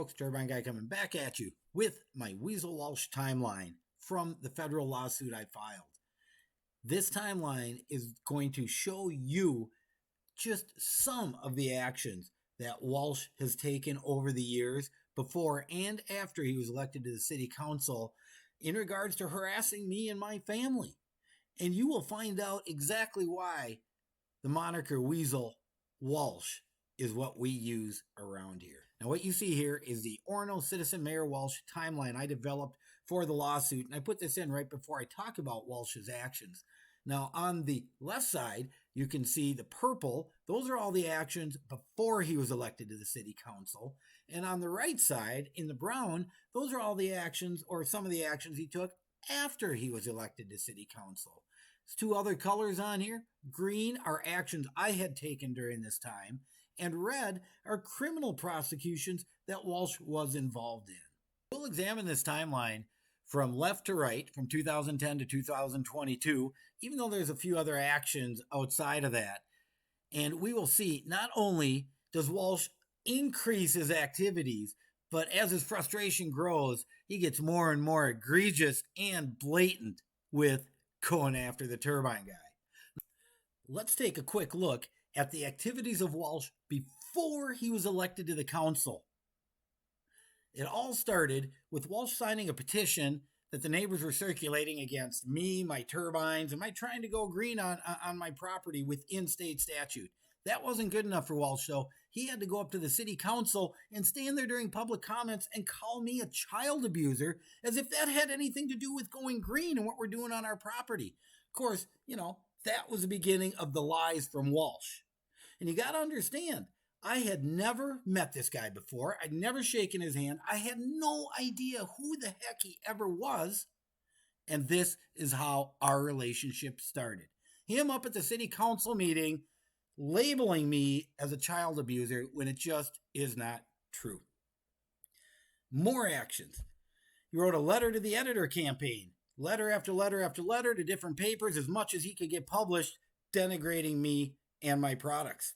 folks, Turbine Guy coming back at you with my Weasel Walsh timeline from the federal lawsuit I filed. This timeline is going to show you just some of the actions that Walsh has taken over the years before and after he was elected to the city council in regards to harassing me and my family. And you will find out exactly why the moniker Weasel Walsh is what we use around here. Now, what you see here is the Orono Citizen Mayor Walsh timeline I developed for the lawsuit, and I put this in right before I talk about Walsh's actions. Now, on the left side, you can see the purple. Those are all the actions before he was elected to the city council. And on the right side, in the brown, those are all the actions or some of the actions he took after he was elected to city council. There's two other colors on here. Green are actions I had taken during this time, and red are criminal prosecutions that Walsh was involved in. We'll examine this timeline from left to right, from 2010 to 2022, even though there's a few other actions outside of that. And we will see not only does Walsh increase his activities, but as his frustration grows, he gets more and more egregious and blatant with going after the Turbine Guy. Let's take a quick look at the activities of Walsh before he was elected to the council. It all started with Walsh signing a petition that the neighbors were circulating against me, my turbines, and my trying to go green on my property within state statute. That wasn't good enough for Walsh, so he had to go up to the city council and stand there during public comments and call me a child abuser, as if that had anything to do with going green and what we're doing on our property. Of course, that was the beginning of the lies from Walsh. And you got to understand, I had never met this guy before. I'd never shaken his hand. I had no idea who the heck he ever was. And this is how our relationship started. Him up at the city council meeting, labeling me as a child abuser when it just is not true. More actions. He wrote a letter to the editor campaign. Letter after letter after letter to different papers, as much as he could get published, denigrating me and my products.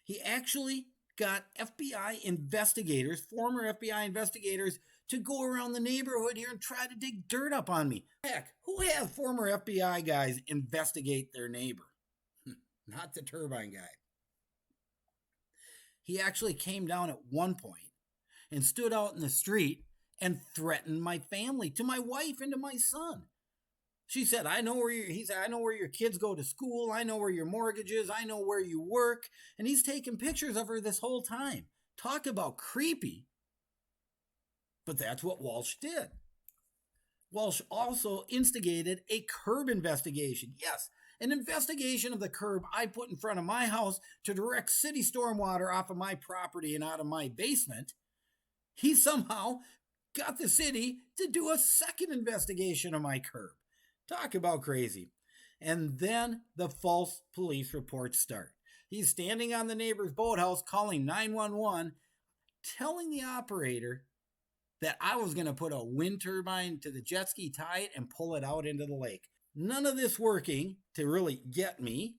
He actually got FBI investigators, former FBI investigators, to go around the neighborhood here and try to dig dirt up on me. Heck, who has former FBI guys investigate their neighbor? Not the Turbine Guy. He actually came down at one point and stood out in the street and threatened my family, to my wife and to my son. She said, I know where your kids go to school. I know where your mortgage is. I know where you work. And he's taking pictures of her this whole time. Talk about creepy. But that's what Walsh did. Walsh also instigated a curb investigation. Yes, an investigation of the curb I put in front of my house to direct city stormwater off of my property and out of my basement. He somehow got the city to do a second investigation of my curb. Talk about crazy. And then the false police reports start. He's standing on the neighbor's boathouse calling 911, telling the operator that I was going to put a wind turbine to the jet ski, tie it, and pull it out into the lake. None of this working to really get me.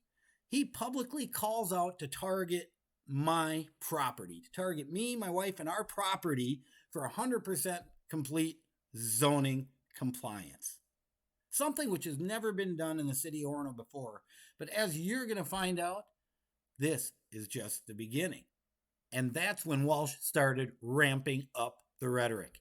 He publicly calls out to target my property, to target me, my wife, and our property for 100% complete zoning compliance. Something which has never been done in the city of Orono before. But as you're going to find out, this is just the beginning. And that's when Walsh started ramping up the rhetoric.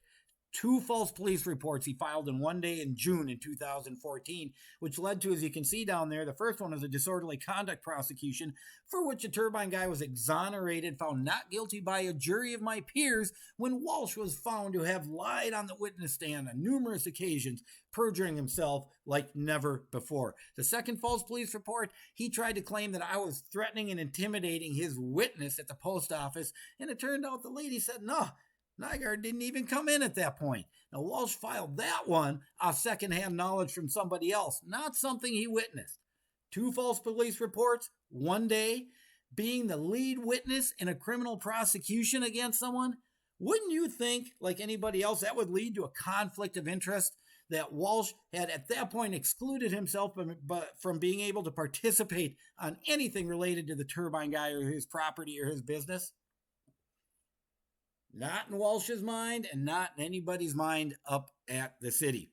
2 false police reports he filed in one day in June in 2014, which led to, as you can see down there, the first one was a disorderly conduct prosecution for which a Turbine Guy was exonerated, found not guilty by a jury of my peers, when Walsh was found to have lied on the witness stand on numerous occasions, perjuring himself like never before. The second false police report, he tried to claim that I was threatening and intimidating his witness at the post office, and it turned out the lady said, no, Nygaard didn't even come in at that point. Now, Walsh filed that one off secondhand knowledge from somebody else, not something he witnessed. 2 false police reports, one day, being the lead witness in a criminal prosecution against someone. Wouldn't you think, like anybody else, that would lead to a conflict of interest? That Walsh had at that point excluded himself from being able to participate on anything related to the Turbine Guy or his property or his business? Not in Walsh's mind and not in anybody's mind up at the city.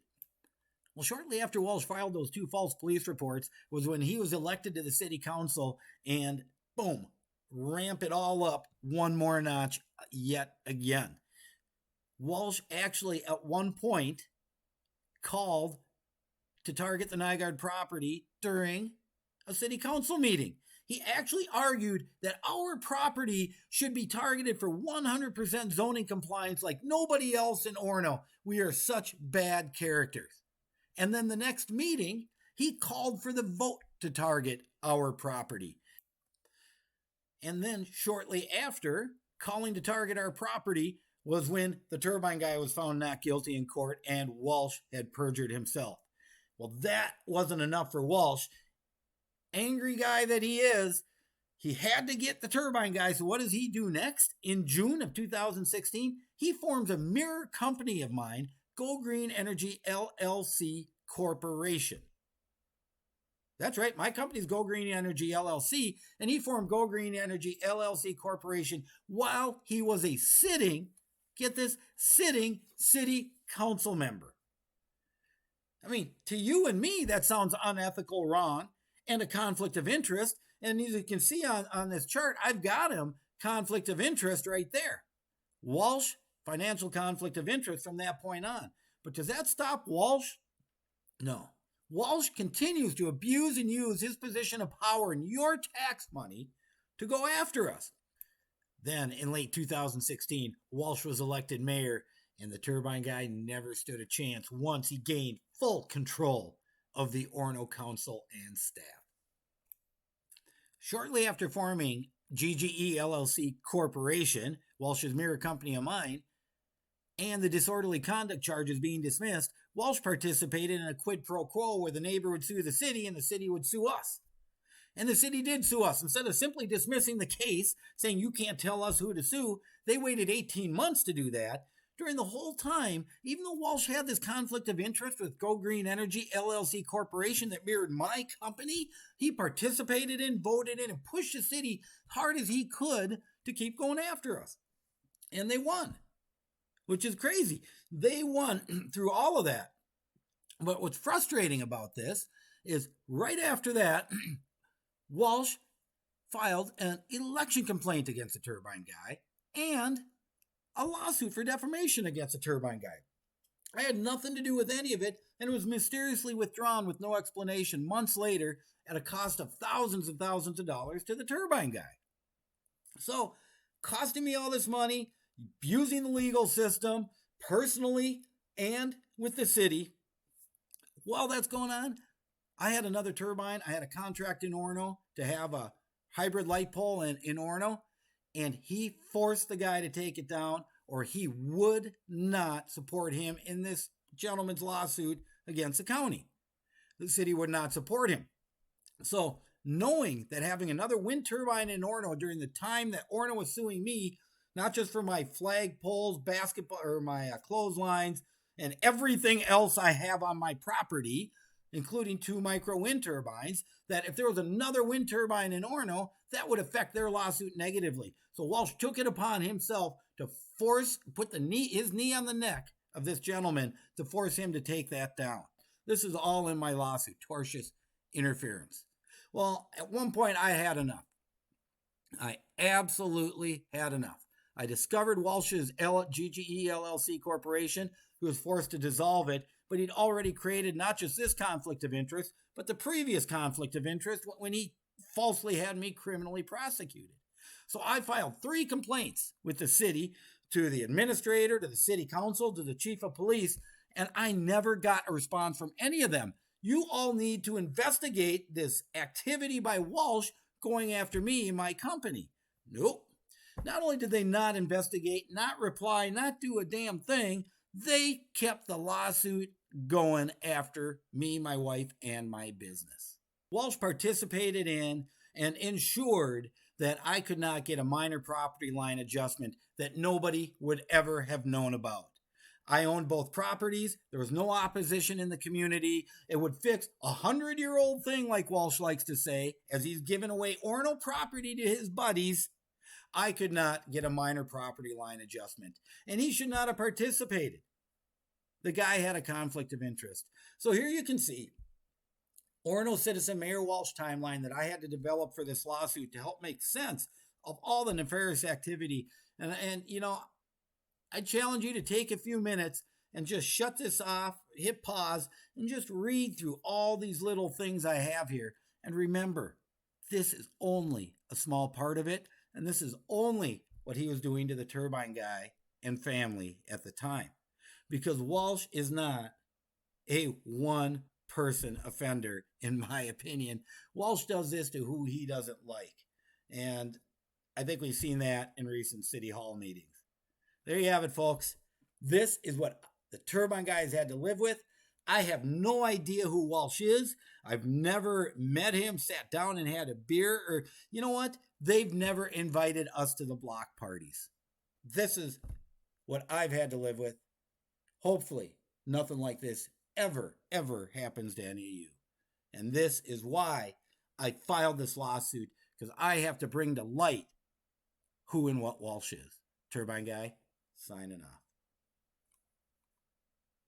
Well, shortly after Walsh filed those two false police reports was when he was elected to the city council, and boom, ramp it all up one more notch yet again. Walsh actually at one point called to target the Nygaard property during a city council meeting. He actually argued that our property should be targeted for 100% zoning compliance like nobody else in Orono. We are such bad characters. And then the next meeting, he called for the vote to target our property. And then shortly after calling to target our property was when the Turbine guy was found not guilty in court and Walsh had perjured himself. Well, that wasn't enough for Walsh. Angry guy that he is, he had to get the Turbine guy. So what does he do next? In June of 2016, he forms a mirror company of mine, Go Green Energy LLC Corporation. That's right, my company's Go Green Energy LLC, and he formed Go Green Energy LLC Corporation while he was a sitting, get this, sitting city council member. I mean, to you and me, that sounds unethical, wrong, and a conflict of interest. And as you can see on this chart, I've got him conflict of interest right there. Walsh, financial conflict of interest from that point on. But does that stop Walsh? No. Walsh continues to abuse and use his position of power and your tax money to go after us. Then in late 2016, Walsh was elected mayor, and the Turbine guy never stood a chance once he gained full control of the Orono Council and staff. Shortly after forming GGE LLC Corporation, Walsh's mirror company of mine, and the disorderly conduct charges being dismissed, Walsh participated in a quid pro quo where the neighbor would sue the city and the city would sue us. And the city did sue us. Instead of simply dismissing the case, saying you can't tell us who to sue, they waited 18 months to do that. During the whole time, even though Walsh had this conflict of interest with Go Green Energy LLC Corporation that mirrored my company, he participated in, voted in, and pushed the city hard as he could to keep going after us. And they won, which is crazy. They won through all of that. But what's frustrating about this is right after that, Walsh filed an election complaint against the Turbine guy and a lawsuit for defamation against the Turbine guy. I had nothing to do with any of it, and it was mysteriously withdrawn with no explanation months later at a cost of thousands and thousands of dollars to the Turbine guy. So, costing me all this money, abusing the legal system, personally and with the city. While that's going on, I had another turbine. I had a contract in Orono to have a hybrid light pole in Orono, and he forced the guy to take it down, or he would not support him in this gentleman's lawsuit against the county. The city would not support him. So, knowing that having another wind turbine in Orono during the time that Orono was suing me, not just for my flag poles, basketball, or my clotheslines, and everything else I have on my property, including 2 micro wind turbines, that if there was another wind turbine in Orono, that would affect their lawsuit negatively. So Walsh took it upon himself to put his knee on the neck of this gentleman to force him to take that down. This is all in my lawsuit, tortious interference. Well, at one point I had enough. I absolutely had enough. I discovered Walsh's GGE LLC Corporation, who was forced to dissolve it, but he'd already created not just this conflict of interest, but the previous conflict of interest when he falsely had me criminally prosecuted. So I filed 3 complaints with the city, to the administrator, to the city council, to the chief of police, and I never got a response from any of them. You all need to investigate this activity by Walsh going after me and my company. Nope. Not only did they not investigate, not reply, not do a damn thing, they kept the lawsuit going after me, my wife, and my business. Walsh participated in and ensured that I could not get a minor property line adjustment that nobody would ever have known about. I owned both properties. There was no opposition in the community. It would fix a 100-year-old thing, like Walsh likes to say, as he's giving away Orono property to his buddies. I could not get a minor property line adjustment, and he should not have participated. The guy had a conflict of interest. So here you can see Orono citizen Mayor Walsh timeline that I had to develop for this lawsuit to help make sense of all the nefarious activity. And you know, I challenge you to take a few minutes and just shut this off, hit pause, and just read through all these little things I have here. And remember, this is only a small part of it, and this is only what he was doing to the Turbine guy and family at the time. Because Walsh is not a one person offender, in my opinion. Walsh does this to who he doesn't like. And I think we've seen that in recent City Hall meetings. There you have it, folks. This is what the Turbine guys had to live with. I have no idea who Walsh is. I've never met him, sat down and had a beer, or you know what? They've never invited us to the block parties. This is what I've had to live with. Hopefully, nothing like this ever happens to any of you. And this is why I filed this lawsuit, because I have to bring to light who and what Walsh is. Turbine guy, signing off.